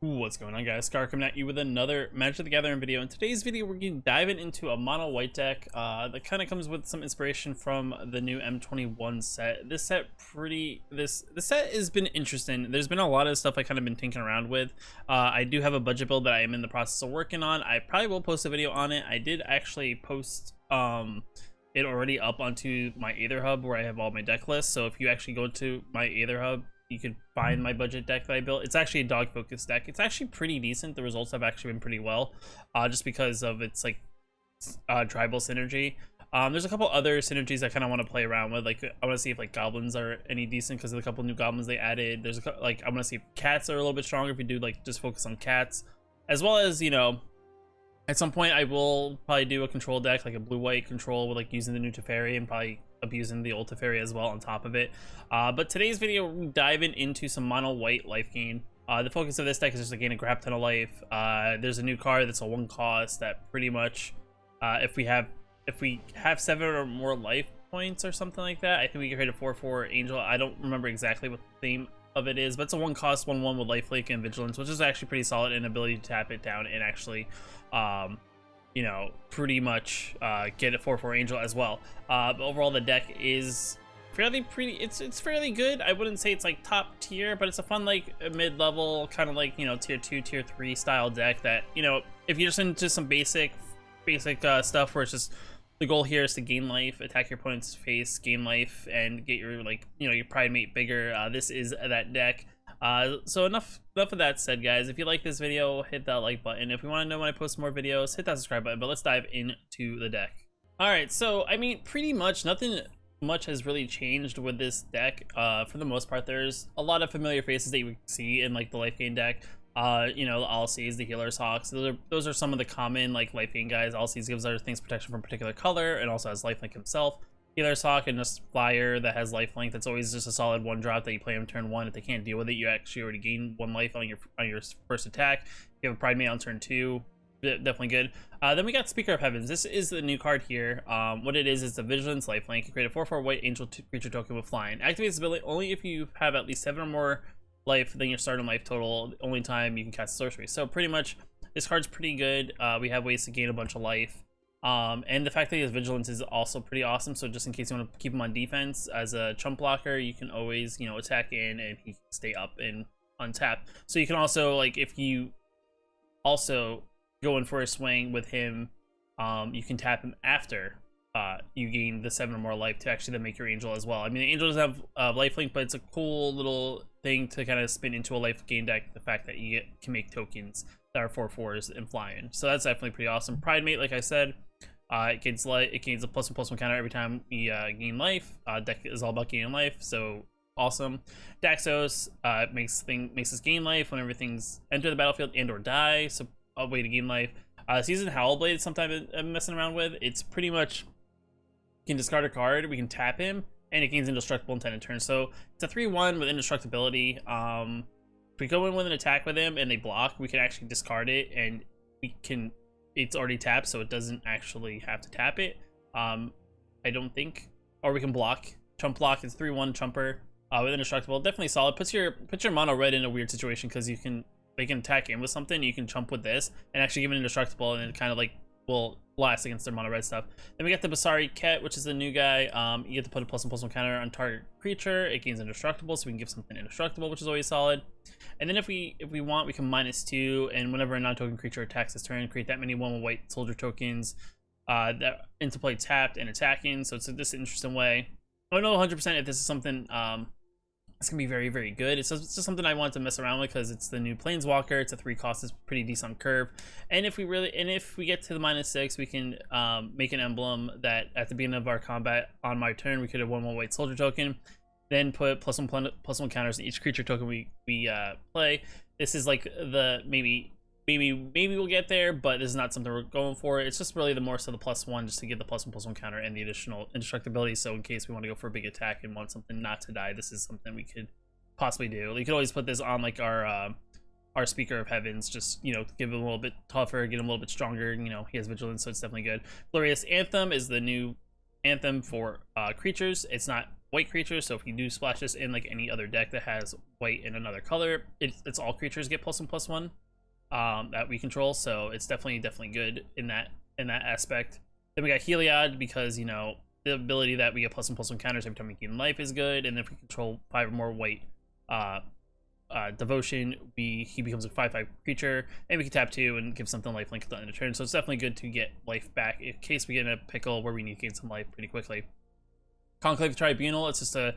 What's going on, guys? Scar coming at you with another Magic the Gathering video. In today's video, we're going to dive into a mono white deck that kind of comes with some inspiration from the new M21 set. This set has been interesting. There's been a lot of stuff I kind of been tinkering around with. I do have a budget build that I am in the process of working on. I probably will post a video on it. I did actually post it already up onto my Aether Hub where I have all my deck lists. So if you actually go to my Aether Hub, you could find my budget deck that I built. It's actually a dog focused deck. It's actually pretty decent. The results have actually been pretty well, just because of its like tribal synergy. There's a couple other synergies I kind of want to play around with. Like I want to see if like goblins are any decent because of the couple new goblins they added. There's like I want to see if cats are a little bit stronger if we do like just focus on cats, as well as, you know, at some point I will probably do a control deck, like a blue-white control with like using the new Teferi and probably abusing the old Teferi as well on top of it. But today's video, we're diving into some mono white life gain. The focus of this deck is just to gain a crap ton of life. There's a new card that's a 1 cost that pretty much, if we have 7 or more life points or something like that, I think we can create a 4/4 angel. I don't remember exactly what the theme of it is, but it's a 1 cost 1/1 with lifelink and vigilance, which is actually pretty solid, and ability to tap it down and actually you know, pretty much get a 4/4 angel as well. But overall, the deck is it's fairly good. I wouldn't say it's like top tier, but it's a fun like mid-level kind of like, you know, tier 2 tier 3 style deck that, you know, if you're just into some basic stuff where it's just the goal here is to gain life, attack your opponent's face, gain life, and get your, like, you know, your pride mate bigger, this is that deck. So enough of that said, guys. If you like this video, hit that like button. If you want to know when I post more videos, hit that subscribe button. But let's dive into the deck. All right, so I mean, pretty much nothing much has really changed with this deck. For the most part, there's a lot of familiar faces that you would see in like the Lifegain deck. You know, the All-Seas, the Healer's Hawks. Those are some of the common like Lifegain guys. All-Seas gives other things protection from a particular color and also has lifelink himself. Healer's Hawk and just flyer that has lifelink. That's always just a solid 1-drop that you play on turn 1. If they can't deal with it, you actually already gain 1 life on your first attack. You have a Pride Mate on turn 2, definitely good. Then we got Speaker of Heavens. This is the new card here. What it is a Vigilance lifelink. You create a 4/4 white angel creature token with flying. Activates this ability only if you have at least 7 or more life than your starting life total. The only time you can cast sorcery. So pretty much this card's pretty good. We have ways to gain a bunch of life. And the fact that he has vigilance is also pretty awesome. So just in case you want to keep him on defense as a chump blocker, you can always, you know, attack in and he can stay up and untap. So you can also, like, if you also go in for a swing with him, you can tap him after you gain the 7 or more life to actually then make your angel as well. I mean, the angel doesn't have lifelink, but it's a cool little thing to kind of spin into a life gain deck. The fact that you can make tokens that are 4/4s and flying. So that's definitely pretty awesome. Pride Mate, like I said, it gains a +1/+1 counter every time you gain life. Deck is all about gaining life, so awesome. Daxos makes us gain life whenever things enter the battlefield and or die, so a way to gain life. Seasoned Howlblade, sometimes I'm messing around with. It's pretty much, you can discard a card, we can tap him, and it gains indestructible intent in turn. So it's a 3/1 with indestructibility. If we go in with an attack with him and they block, we can actually discard it, and it's already tapped, so it doesn't actually have to tap it. I don't think. Or we can block. Chump block. It's 3/1 chumper with indestructible. Definitely solid. Puts your mono red in a weird situation because they can attack in with something. You can chump with this and actually give it indestructible, and it kind of like will last against their mono red stuff. Then we got the Basari Ket, which is the new guy. You get to put a +1/+1 counter on target creature. It gains indestructible, so we can give something indestructible, which is always solid. And then if we want, we can -2, and whenever a non-token creature attacks this turn, create that many 1 white soldier tokens that into play tapped and attacking. So it's this interesting way. I don't know 100% if this is something it's gonna be very, very good. It's just something I want to mess around with because it's the new Planeswalker. It's a 3 cost. It's pretty decent curve. And if we get to the -6, we can make an emblem that at the beginning of our combat on my turn, we could have 1 white soldier token, then put +1/+1 counters in each creature token we play. This is like the maybe we'll get there, but this is not something we're going for. It's just really the more so the +1 just to get the +1/+1 counter and the additional indestructibility. So in case we want to go for a big attack and want something not to die, this is something we could possibly do. You could always put this on like our Speaker of Heavens, just, you know, give him a little bit tougher, get him a little bit stronger. You know, he has vigilance, so it's definitely good. Glorious Anthem is the new anthem for creatures. It's not white creatures. So if you do splash this in like any other deck that has white in another color, it's all creatures get +1/+1 that we control. So it's definitely good in that aspect. Then we got Heliod because, you know, the ability that we get +1/+1 counters every time we gain life is good. And if we control 5 or more white devotion, he becomes a 5/5 creature, and we can tap 2 and give something lifelink at the end of turn. So it's definitely good to get life back in case we get in a pickle where we need to gain some life pretty quickly. Conclave Tribunal, it's just a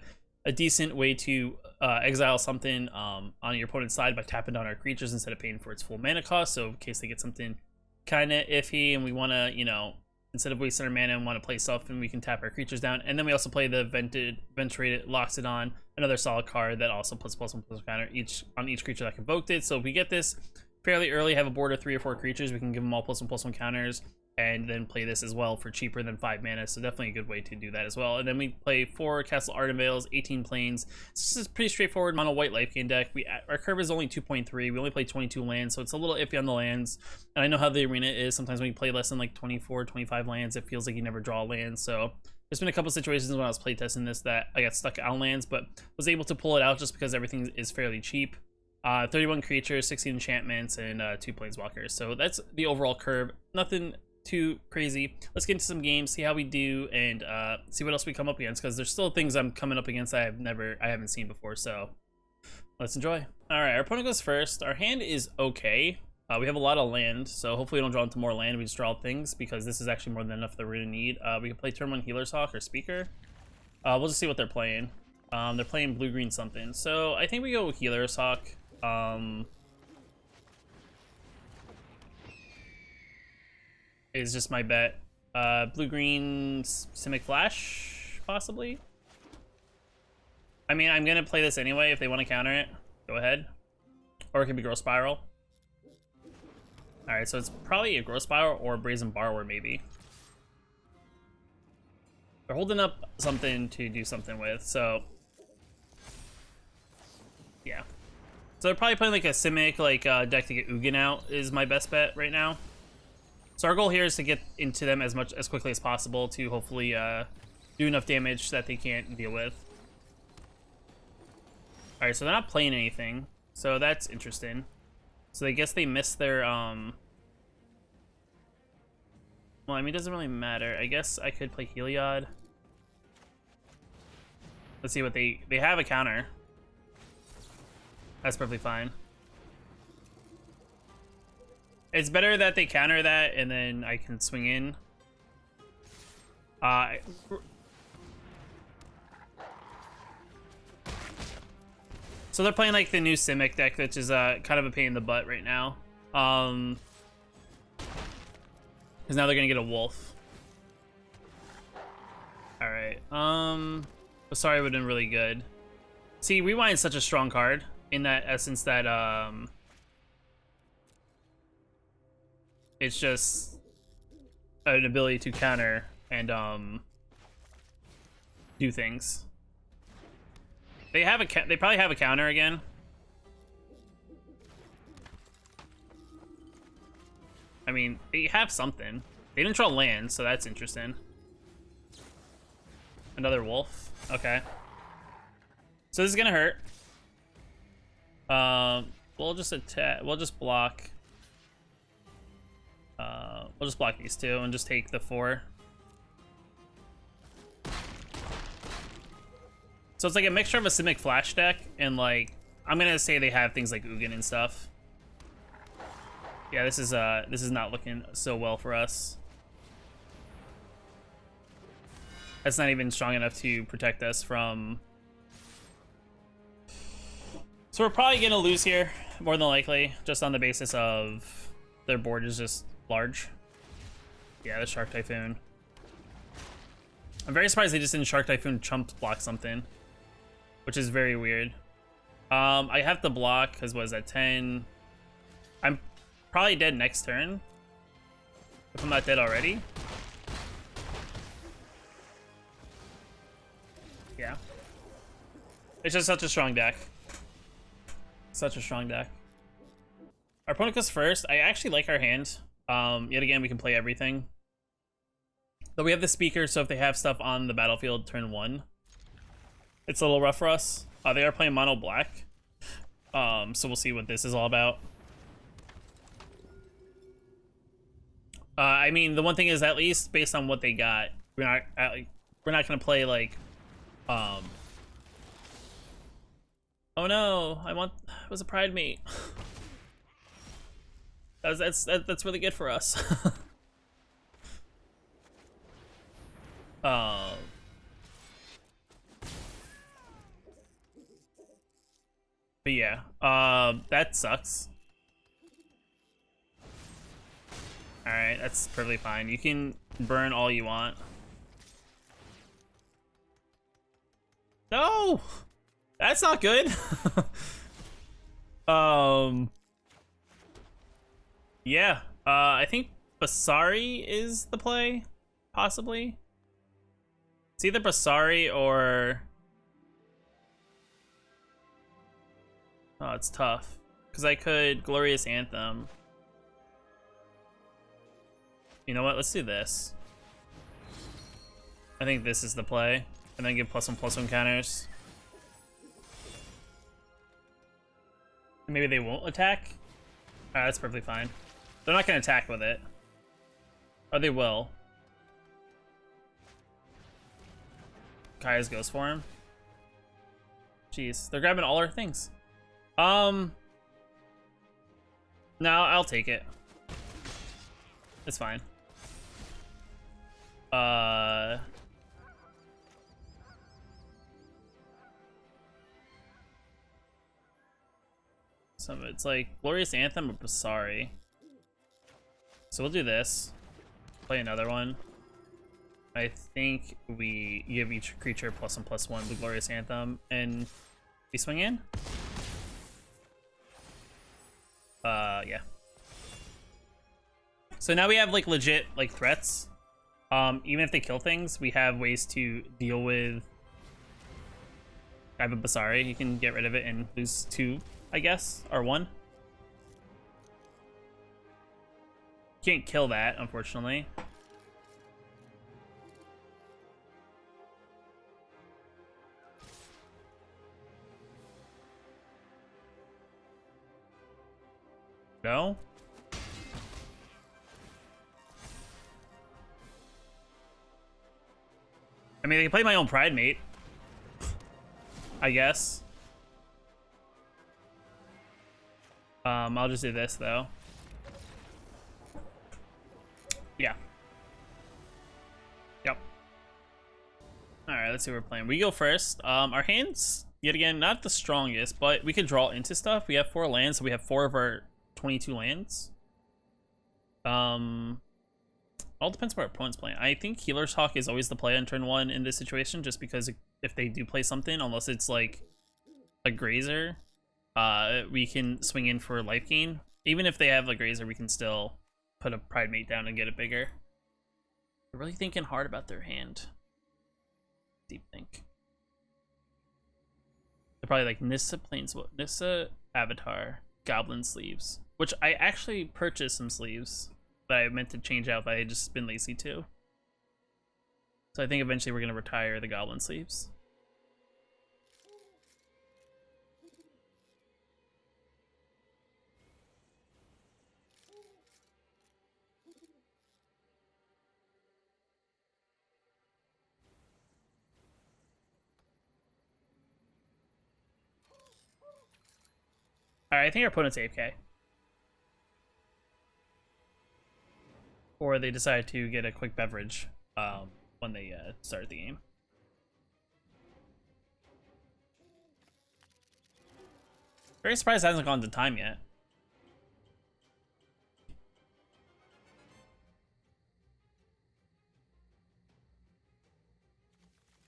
decent way to exile something on your opponent's side by tapping down our creatures instead of paying for its full mana cost. So in case they get something kind of iffy and we want to, you know, instead of wasting our mana and want to play stuff, and we can tap our creatures down. And then we also play the Venturated Loxodon, another solid card that also puts +1/+1 counter on each creature that invoked it. So if we get this fairly early, have a board of 3 or 4 creatures, we can give them all +1/+1 counters, and then play this as well for cheaper than 5 mana. So definitely a good way to do that as well. And then we play 4 Castle Ardenvales, 18 Plains. This is pretty straightforward mono white Lifegain deck. Our curve is only 2.3. We only play 22 lands, so it's a little iffy on the lands. And I know how the arena is. Sometimes when you play less than like 24, 25 lands, it feels like you never draw lands. So there's been a couple situations when I was playtesting this that I got stuck on lands, but was able to pull it out just because everything is fairly cheap. 31 creatures, 16 enchantments, and 2 planeswalkers. So that's the overall curve. Nothing too crazy. Let's get into some games, see how we do, and see what else we come up against, because there's still things I'm coming up against I haven't seen before. So let's enjoy. All right, our opponent goes first. Our hand is okay. We have a lot of land, so hopefully we don't draw into more land. We just draw things, because this is actually more than enough that we're gonna need. We can play turn 1 Healer's Hawk or Speaker. We'll just see what they're playing. They're playing blue-green something, so I think we go with Healer's Hawk. Is just my bet. Blue-green Simic Flash, possibly? I mean, I'm gonna play this anyway. If they want to counter it, go ahead. Or it could be Growth Spiral. Alright, so it's probably a Growth Spiral or a Brazen Borrower, maybe. They're holding up something to do something with, so... yeah. So they're probably playing like a Simic, like deck to get Ugin out is my best bet right now. So our goal here is to get into them as quickly as possible to hopefully do enough damage that they can't deal with. All right, so they're not playing anything, so that's interesting. So I guess they missed their well, I mean, it doesn't really matter. I guess I could play Heliod. Let's see what they have a counter. That's perfectly fine. It's better that they counter that and then I can swing in. So they're playing like the new Simic deck, which is kind of a pain in the butt right now. Because now they're gonna get a wolf. All right. Sorry, would have been really good. See, Rewind is such a strong card in that essence that it's just an ability to counter and do things. They probably have a counter again. I mean, they have something. They didn't draw land, so that's interesting. Another wolf. Okay. So this is gonna hurt. We'll just attack. We'll just block. We'll just block these two and just take the 4. So it's like a mixture of a Simic Flash deck and like, I'm gonna say they have things like Ugin and stuff. Yeah, this is not looking so well for us. That's not even strong enough to protect us from. So we're probably gonna lose here, more than likely, just on the basis of their board is just large. Yeah, the Shark Typhoon. I'm very surprised they just didn't Shark Typhoon chump block something, which is very weird. I have to block because was at 10. I'm probably dead next turn if I'm not dead already. Yeah, it's just such a strong deck. Such a strong deck. Our opponent goes first. I actually like our hand. Yet again, we can play everything. Though we have the Speaker, so if they have stuff on the battlefield turn 1, It's a little rough for us. They are playing mono black. So we'll see what this is all about. I mean, the one thing is, at least based on what they got, we're not gonna play like, oh no, it was a pride mate. That's really good for us. But yeah, that sucks. All right, that's perfectly fine. You can burn all you want. No, that's not good. Yeah, I think Basari is the play, possibly. It's either Basari or... Oh, it's tough. Because I could Glorious Anthem. You know what? Let's do this. I think this is the play. And then give +1/+1 counters. Maybe they won't attack? Alright, that's perfectly fine. They're not going to attack with it. Or they will. Kaya's goes for him. Jeez, they're grabbing all our things. No, I'll take it. It's fine. Some of it's like Glorious Anthem or Basari. So we'll do this. Play another one. I think we give each creature +1/+1 the Glorious Anthem, and we swing in. Yeah. So now we have like legit like threats. Even if they kill things, we have ways to deal with. I have a Basari. You can get rid of it and lose 2, I guess, or 1. Can't kill that, unfortunately. No. I mean, they can play my own Pride Mate, I guess. I'll just do this though. Yeah. Yep. All right, let's see what we're playing. We go first. Our hands, yet again, not the strongest, but we can draw into stuff. We have 4 lands, so we have 4 of our 22 lands. All depends what our opponent's playing. I think Healer's Hawk is always the play on turn 1 in this situation, just because if they do play something, unless it's like a Grazer, we can swing in for Lifegain. Even if they have a Grazer, we can still put a Pride Mate down and get it bigger. They're really thinking hard about their hand. Deep think. They're probably like Nissa Nissa Avatar, Goblin Sleeves, which I actually purchased some sleeves that I meant to change out, but I just been lazy too. So I think eventually we're gonna retire the Goblin Sleeves. Alright, I think our opponent's AFK. Or they decide to get a quick beverage when they start the game. Very surprised it hasn't gone to time yet.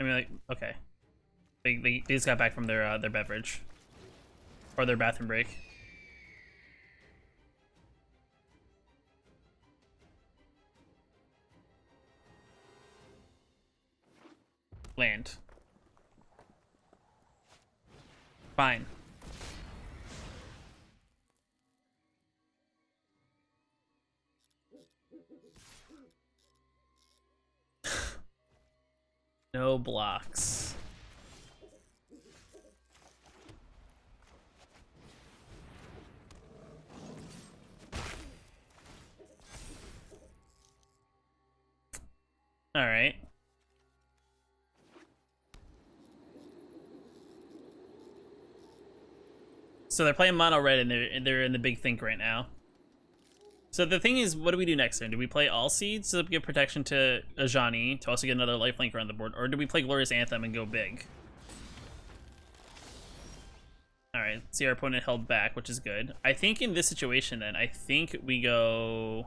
I mean, like, okay. They just got back from their beverage. Or their bathroom break. Land. Fine. No blocks. All right. So they're playing mono red, and they're in the big think right now. So the thing is, what do we do next turn? Do we play all seeds to give protection to Ajani to also get another lifelink around the board, or do we play Glorious Anthem and go big? All right. See, our opponent held back, which is good. I think in this situation, then I think we go.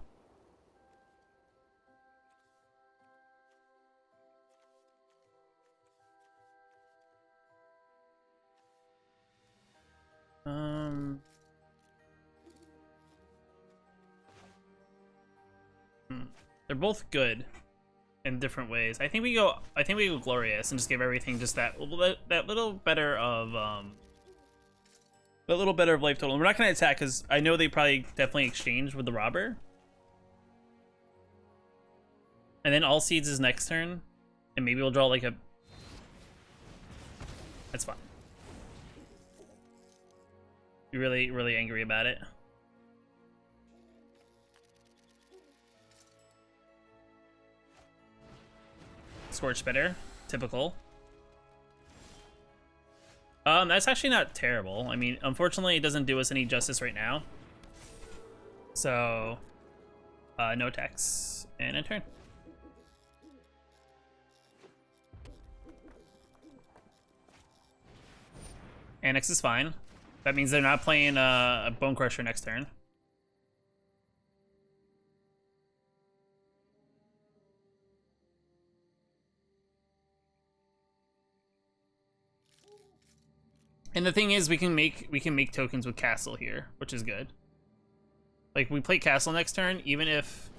They're both good in different ways. I think we go Glorious and just give everything just that little better of life total. And we're not gonna attack because I know they probably definitely exchange with the robber. And then all seeds is next turn, and maybe we'll draw like a. That's fine. You're really angry about it. Scorch Spitter, typical. That's actually not terrible. I mean, unfortunately, it doesn't do us any justice right now. So, no attacks and a turn. Annex is fine. That means they're not playing a Bone Crusher next turn. And the thing is, we can make tokens with Castle here, which is good. Like, we play Castle next turn, even if.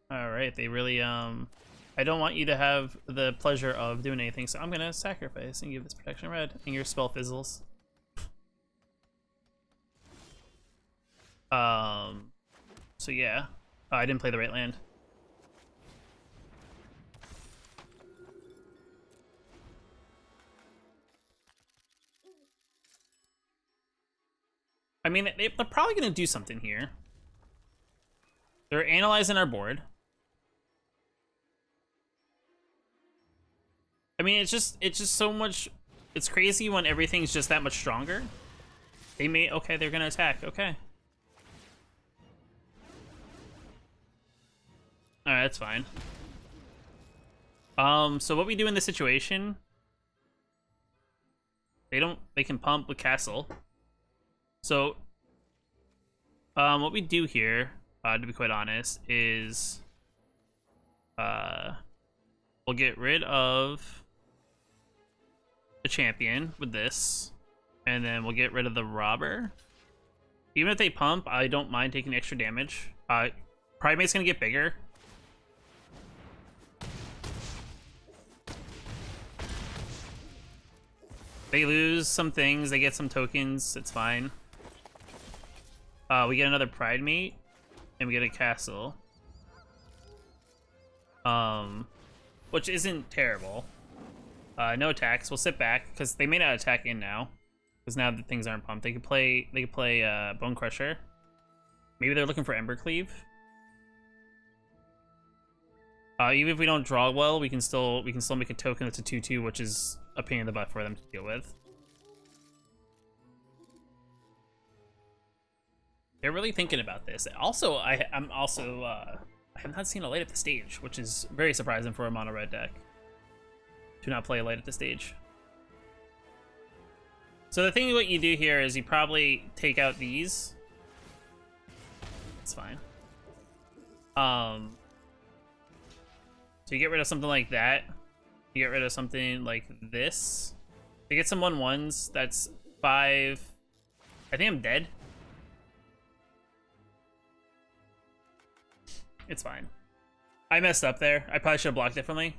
All right, they really I don't want you to have the pleasure of doing anything, so I'm gonna sacrifice and give this protection red, and your spell fizzles. So yeah, I didn't play the right land. I mean, they're probably gonna do something here. They're analyzing our board. I mean, it's just so much. It's crazy when everything's just that much stronger. They may. Okay, they're gonna attack. Okay. All right, that's fine. So what we do in this situation? They can pump with Castle. So, what we do here, to be quite honest, is we'll get rid of the champion with this, and then we'll get rid of the robber. Even if they pump, I don't mind taking extra damage. Primate's gonna get bigger. They lose some things, they get some tokens, it's fine. We get another Pride Mate, and we get a Castle. Which isn't terrible. No attacks, we'll sit back, because they may not attack in now. Because now that things aren't pumped. They could play Bone Crusher. Maybe they're looking for Embercleave. Even if we don't draw well, we can still make a token that's a 2/2, which is a pain in the butt for them to deal with. They're really thinking about this. Also, I have not seen a light at the stage, which is very surprising for a mono red deck. Do not play a light at the stage. So the thing what you do here is you probably take out these. It's fine. So you get rid of something like that. You get rid of something like this. To get some 1/1s, that's 5. I think I'm dead. It's fine. I messed up there. I probably should have blocked differently.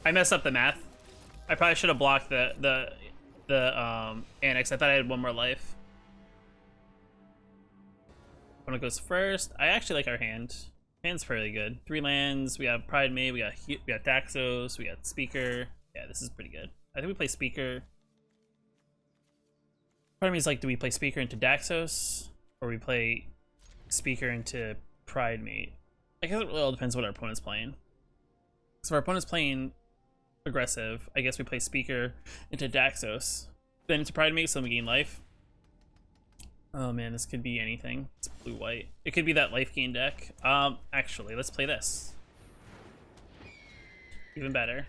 I messed up the math. I probably should have blocked the annex. I thought I had 1 more life. Opponent goes first. I actually like our hand. Hand's fairly good. 3 lands. We have Pride Mate. We got Daxos. We got Speaker. Yeah, this is pretty good. I think we play Speaker. Part of me is like, do we play Speaker into Daxos? or we play Speaker into Pride Mate. I guess it really all depends what our opponent's playing. So if our opponent's playing aggressive, I guess we play Speaker into Daxos, then into Pride Mate so we gain life. Oh man, this could be anything. It's blue-white. It could be that Lifegain deck. Actually, let's play this. Even better.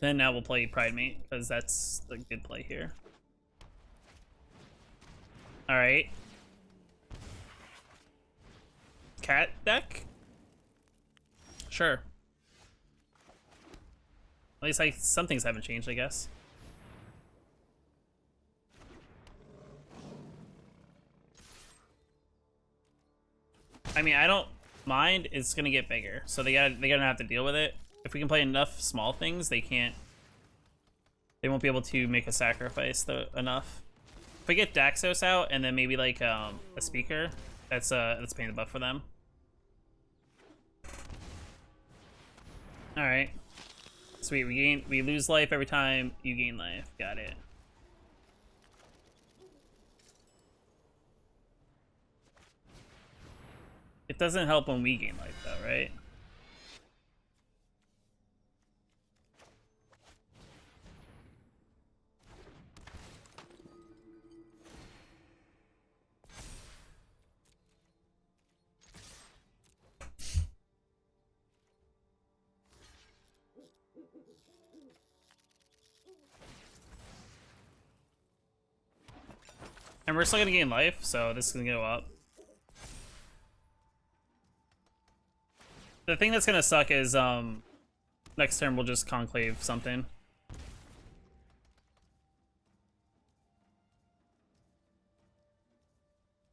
Then now we'll play Pride Mate, because that's the good play here. Alright. Cat deck? Sure. At least some things haven't changed, I guess. I mean, I don't mind. It's gonna get bigger, so they're gonna have to deal with it. If we can play enough small things, they won't be able to make a sacrifice enough. If we get Daxos out and then maybe like a Speaker, that's paying the buff for them. All right, sweet. We lose life every time you gain life. Got it. It doesn't help when we gain life though, right? And we're still gonna gain life, so this is gonna go up. The thing that's gonna suck is next turn we'll just conclave something.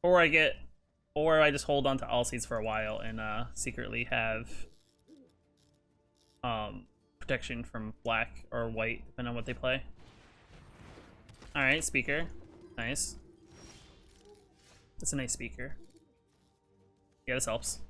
Or I just hold on to all seeds for a while and secretly have protection from black or white, depending on what they play. Alright, Speaker. Nice. That's a nice Speaker. Yeah, this helps.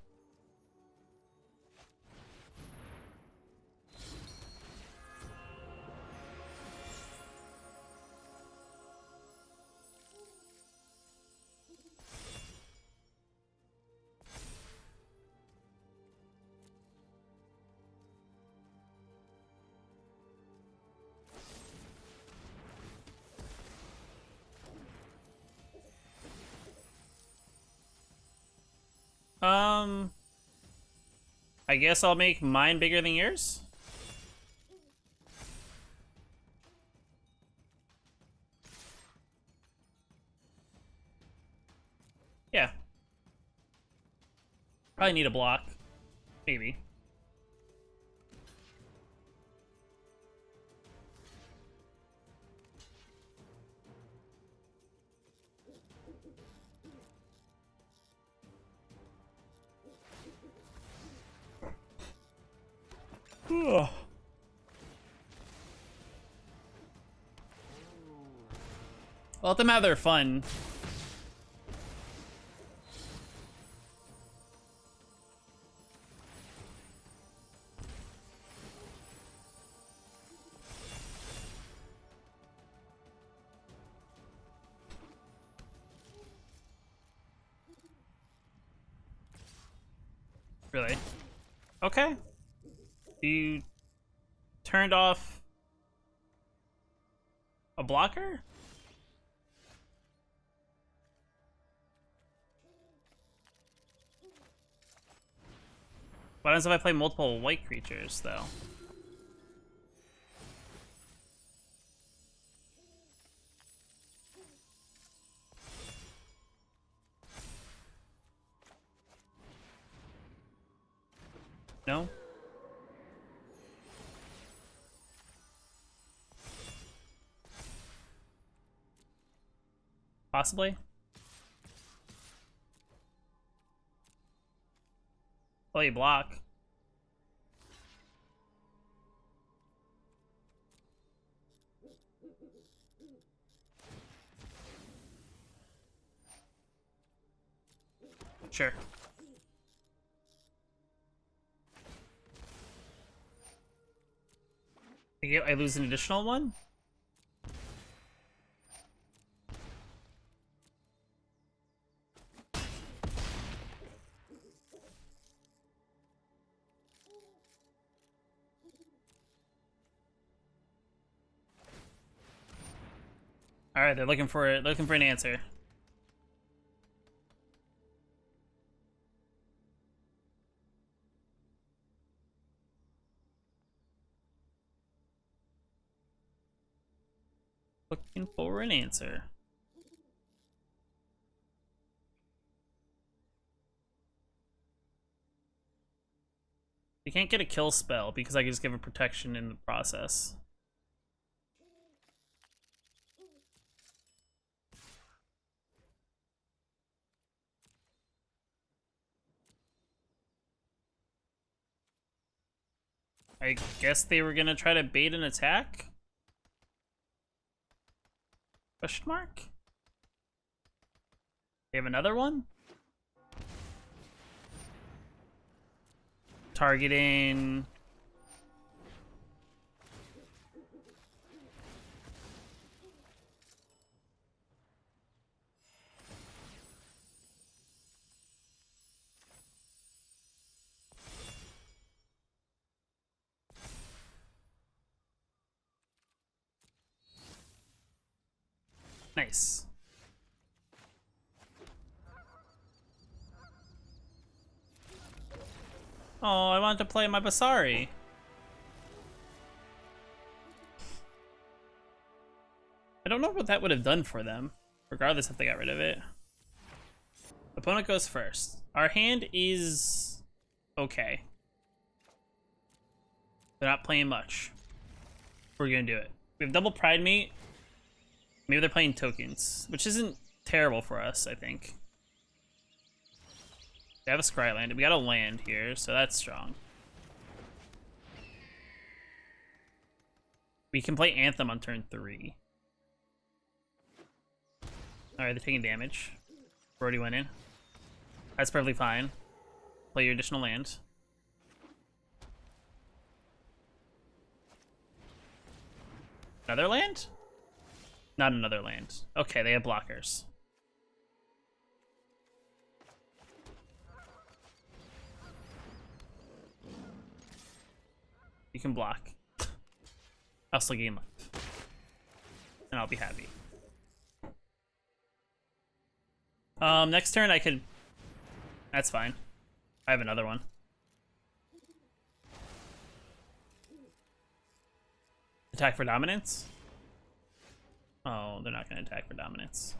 I guess I'll make mine bigger than yours. Yeah. Probably need a block. Maybe. Ugh. Let them have their fun. Really? Okay. You turned off a blocker? What happens if I play multiple white creatures, though? No? Possibly? Play block. Sure. I lose an additional one? All right, they're looking for an answer. Looking for an answer. You can't get a kill spell because I can just give a protection in the process. I guess they were gonna try to bait an attack? Question mark? They have another one? Targeting... Nice. Oh, I wanted to play my Basari. I don't know what that would have done for them, regardless if they got rid of it. Opponent goes first. Our hand is okay. They're not playing much. We're gonna do it. We have double Pride Mate. Maybe they're playing tokens, which isn't terrible for us, I think. They have a Scry land. We got a land here, so that's strong. We can play Anthem on turn 3. Alright, they're taking damage. Brody went in. That's perfectly fine. Play your additional land. Another land? Not another land. Okay, they have blockers. You can block. I'll still gain life. And I'll be happy. Next turn I could... That's fine. I have another one. Attack for dominance? Oh, they're not going to attack for dominance.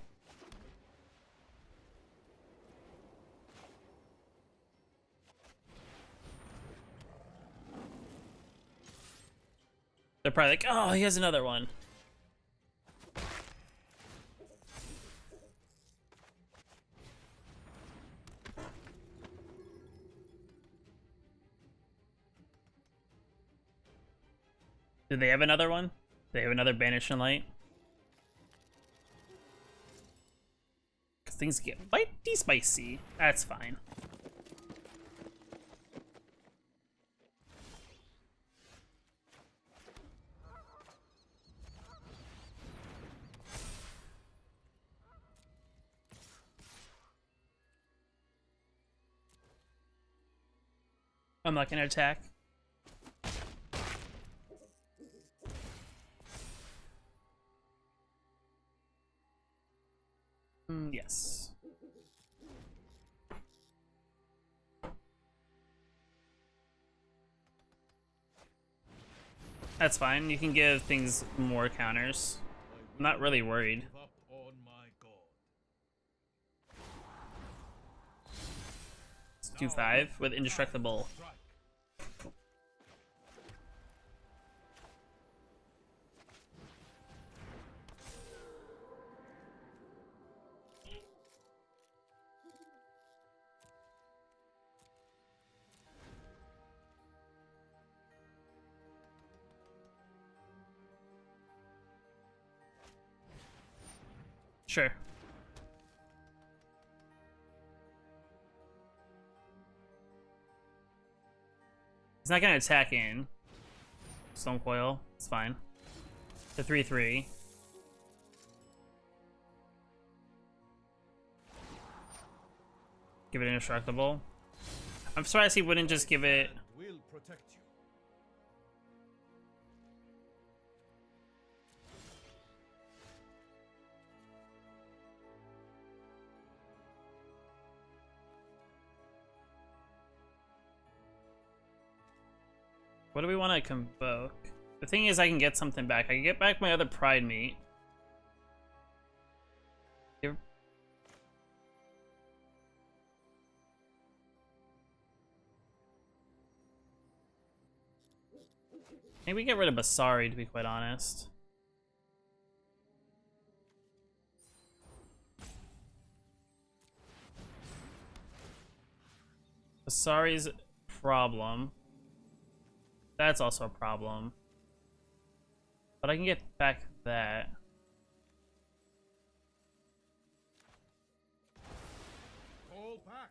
They're probably like, oh, he has another one. Did they have another one? They have another Banish and Light? Because things get mighty spicy. That's fine. I'm not gonna attack. Yes. That's fine. You can give things more counters. I'm not really worried. It's 2/5 with indestructible. Sure. He's not gonna attack in. Stone Coil, it's fine. The 3/3. Give it indestructible. I'm surprised he wouldn't just give it. What do we want to convoke? The thing is, I can get something back. I can get back my other pride meat. Maybe get rid of Basari, to be quite honest. Basari's problem. That's also a problem. But I can get back that. Fall back.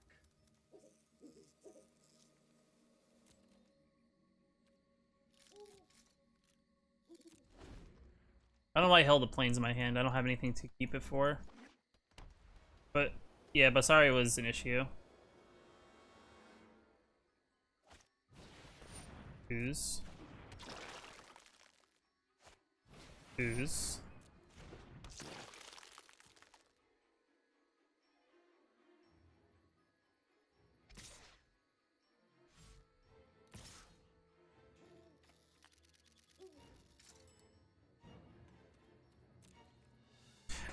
I don't know why I held the planes in my hand. I don't have anything to keep it for. But yeah, Basari was an issue. Ooze. Ooze.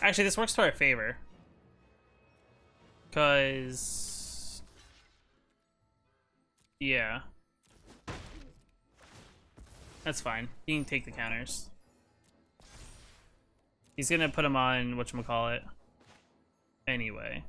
Actually, this works to our favor. Because... yeah. That's fine. He can take the counters. He's gonna put him on whatchamacallit. Anyway.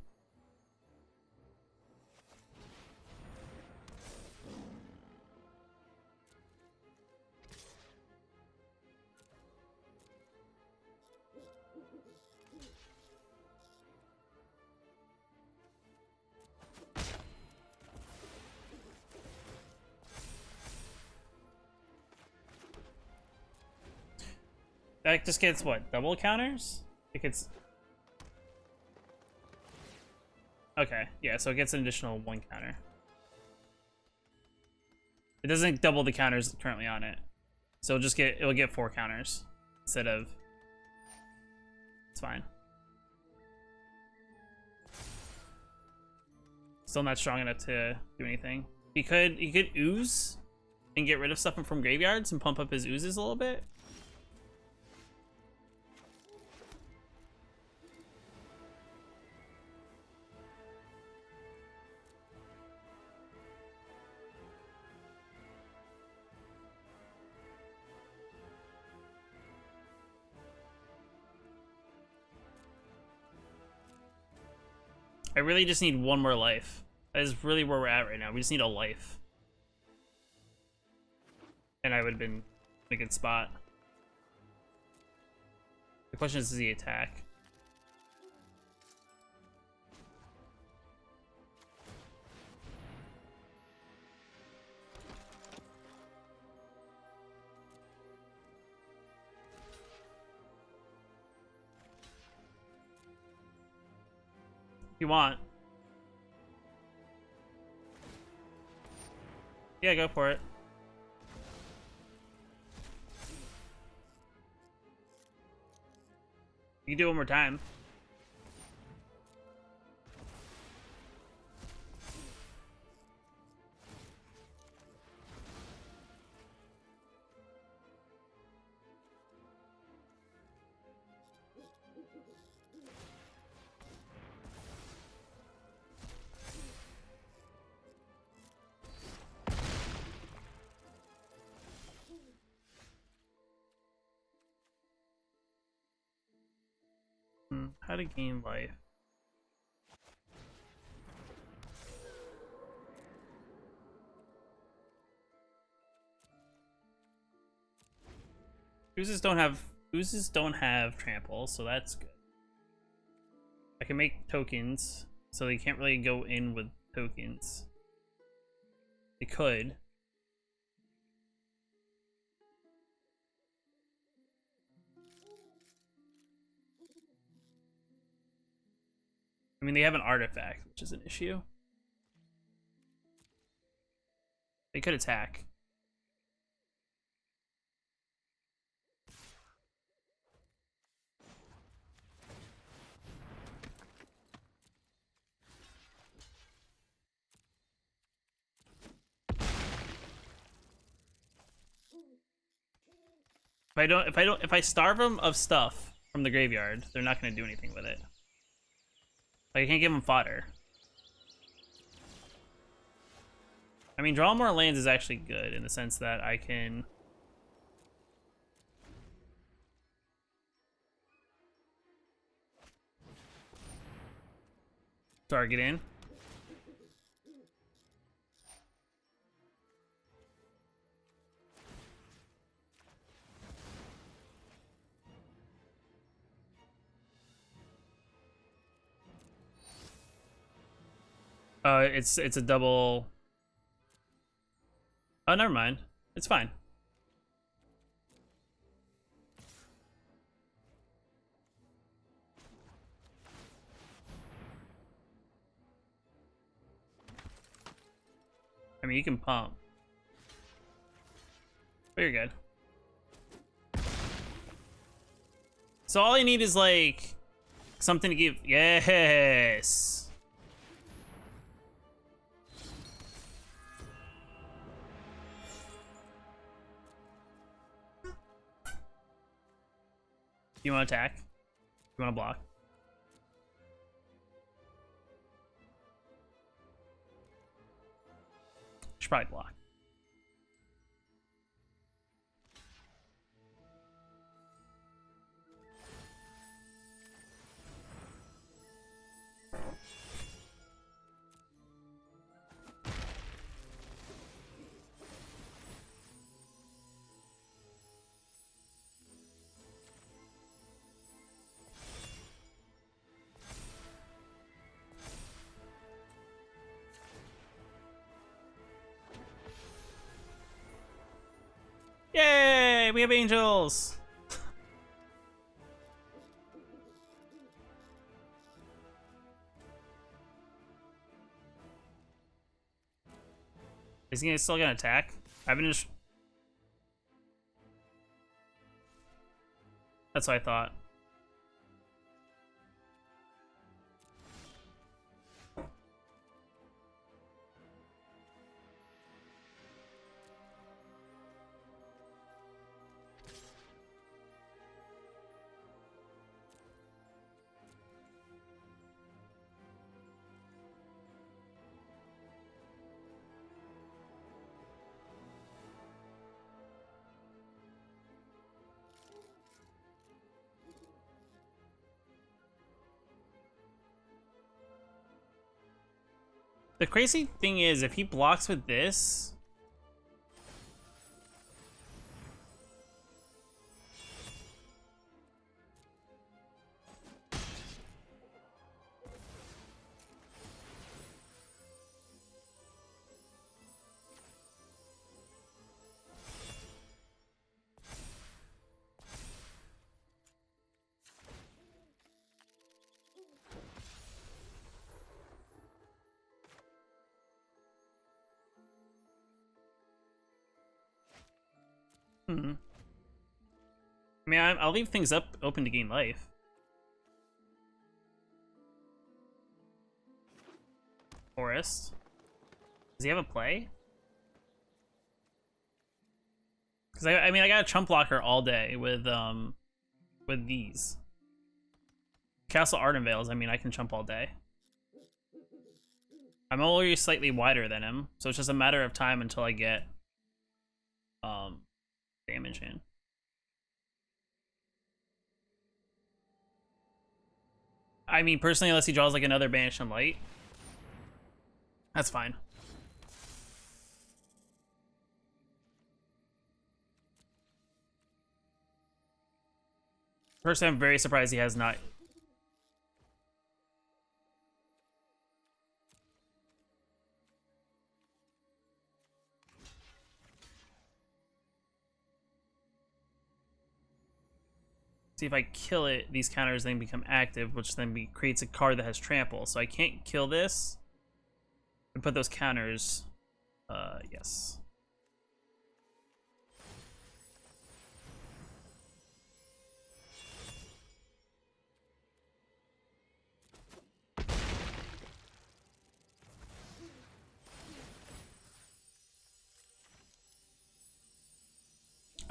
That just gets, what, double counters? It gets... okay, yeah, so it gets an additional 1 counter. It doesn't double the counters currently on it. So it'll get 4 counters instead of... it's fine. Still not strong enough to do anything. He could ooze and get rid of stuff from graveyards and pump up his oozes a little bit. I really just need 1 more life. That is really where we're at right now. We just need a life. And I would have been in a good spot. The question is, does he attack? You want? Yeah, go for it. You can do it one more time. How to gain life. Oozes don't have trample, so that's good. I can make tokens, so they can't really go in with tokens. They could. I mean, they have an artifact, which is an issue. They could attack. If I starve them of stuff from the graveyard, they're not gonna do anything with it. Like, I can't give them fodder. I mean, draw more lands is actually good in the sense that I can... target in. It's a double... Oh, never mind. It's fine. I mean, you can pump. But you're good. So all I need is, like, something to give... Yes! You want to attack? You want to block? Should probably block. Yay! We have angels! Is he still gonna attack? I've been just... That's what I thought. The crazy thing is, if he blocks with this... I mean, I'll leave things open to gain life. Forest. Does he have a play? Because I mean, I got a chump blocker all day with these. Castle Ardenvales, I mean, I can chump all day. I'm already slightly wider than him, so it's just a matter of time until I get damage in. I mean, personally, unless he draws like another Banish and Light, that's fine. Personally, I'm very surprised he has not. See, if I kill it, these counters then become active, which then creates a card that has trample. So I can't kill this and put those counters. Yes.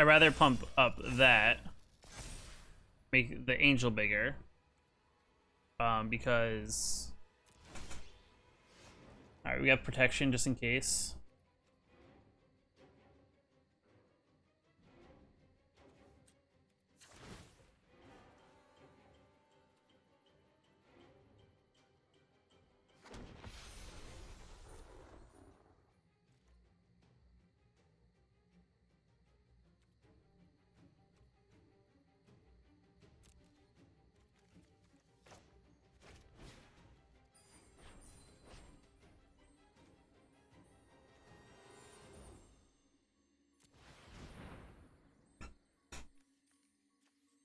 I'd rather pump up that, make the angel bigger, because all right, we got protection just in case.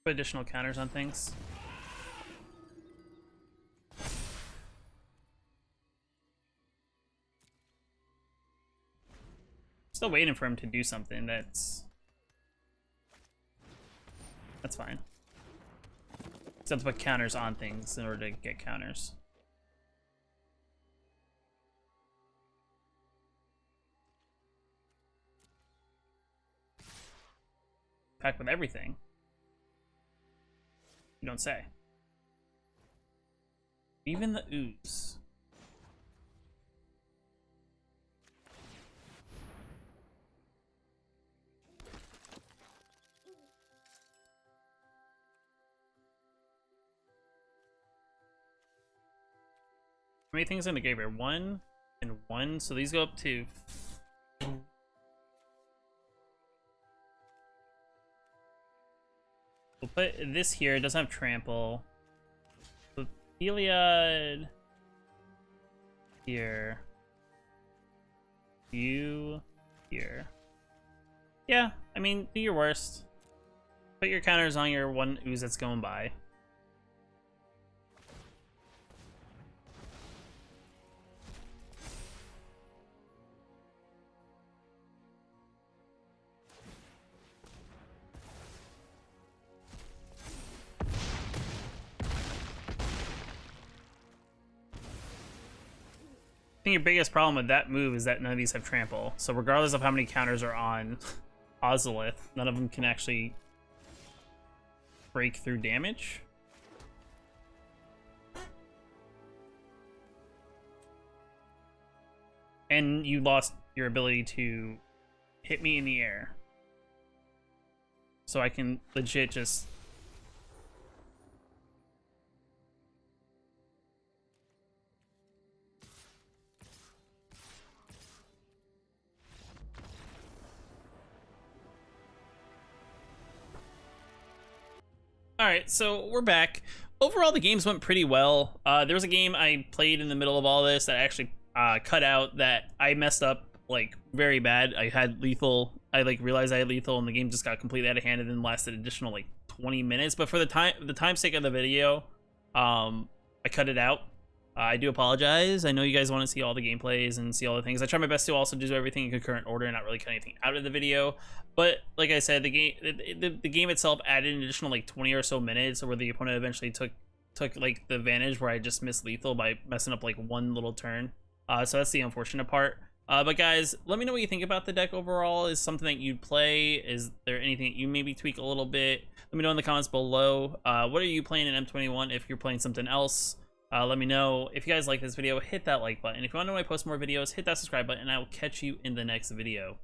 Put additional counters on things. Still waiting for him to do something that's fine. Just have to put counters on things in order to get counters. Pack with everything. You don't say. Even the ooze. How many things in the graveyard? 1 and 1, so these go up to. We'll put this here. It doesn't have trample. So Heliod here. You here. Yeah, I mean, do your worst. Put your counters on your one ooze that's going by. I think your biggest problem with that move is that none of these have trample. So regardless of how many counters are on Ozolith, none of them can actually break through damage. And you lost your ability to hit me in the air. So I can legit just... Alright, so we're back. Overall, the games went pretty well. There was a game I played in the middle of all this that I actually cut out that I messed up, like, very bad. I had lethal. I, like, realized I had lethal, and the game just got completely out of hand and then lasted additional, like, 20 minutes. But for the time's sake of the video, I cut it out. I do apologize. I know you guys want to see all the gameplays and see all the things. I try my best to also do everything in concurrent order and not really cut anything out of the video. But like I said, the game itself added an additional like 20 or so minutes, where the opponent eventually took like the advantage where I just missed lethal by messing up like one little turn. So that's the unfortunate part. But guys, let me know what you think about the deck overall. Is something that you'd play? Is there anything that you maybe tweak a little bit? Let me know in the comments below. What are you playing in M21 if you're playing something else? Let me know. If you guys like this video, hit that like button. If you want to know when I post more videos, hit that subscribe button, and I will catch you in the next video.